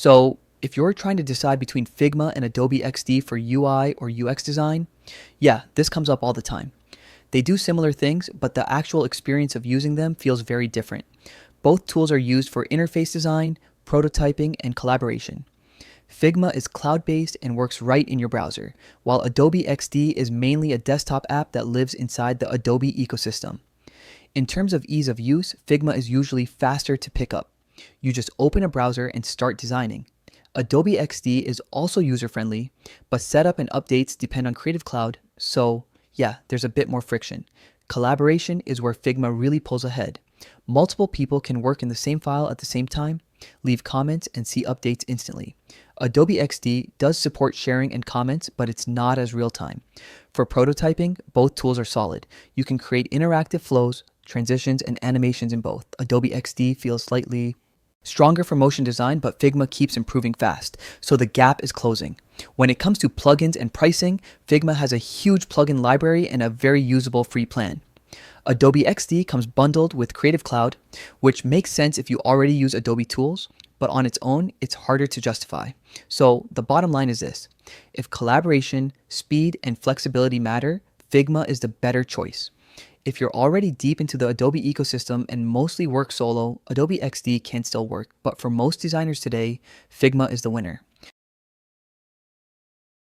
So if you're trying to decide between Figma and Adobe XD for UI or UX design, yeah, this comes up all the time. They do similar things, but the actual experience of using them feels very different. Both tools are used for interface design, prototyping, and collaboration. Figma is cloud-based and works right in your browser, while Adobe XD is mainly a desktop app that lives inside the Adobe ecosystem. In terms of ease of use, Figma is usually faster to pick up. You just open a browser and start designing. Adobe XD is also user-friendly, but setup and updates depend on Creative Cloud, so yeah, there's a bit more friction. Collaboration is where Figma really pulls ahead. Multiple people can work in the same file at the same time, leave comments, and see updates instantly. Adobe XD does support sharing and comments, but it's not as real-time. For prototyping, both tools are solid. You can create interactive flows, transitions, and animations in both. Adobe XD feels slightly stronger for motion design, but Figma keeps improving fast, so the gap is closing. When it comes to plugins and pricing, Figma has a huge plugin library and a very usable free plan. Adobe XD comes bundled with Creative Cloud, which makes sense if you already use Adobe tools, but on its own, it's harder to justify. So the bottom line is this: if collaboration, speed, and flexibility matter, Figma is the better choice. If you're already deep into the Adobe ecosystem and mostly work solo, Adobe XD can still work, but for most designers today, Figma is the winner.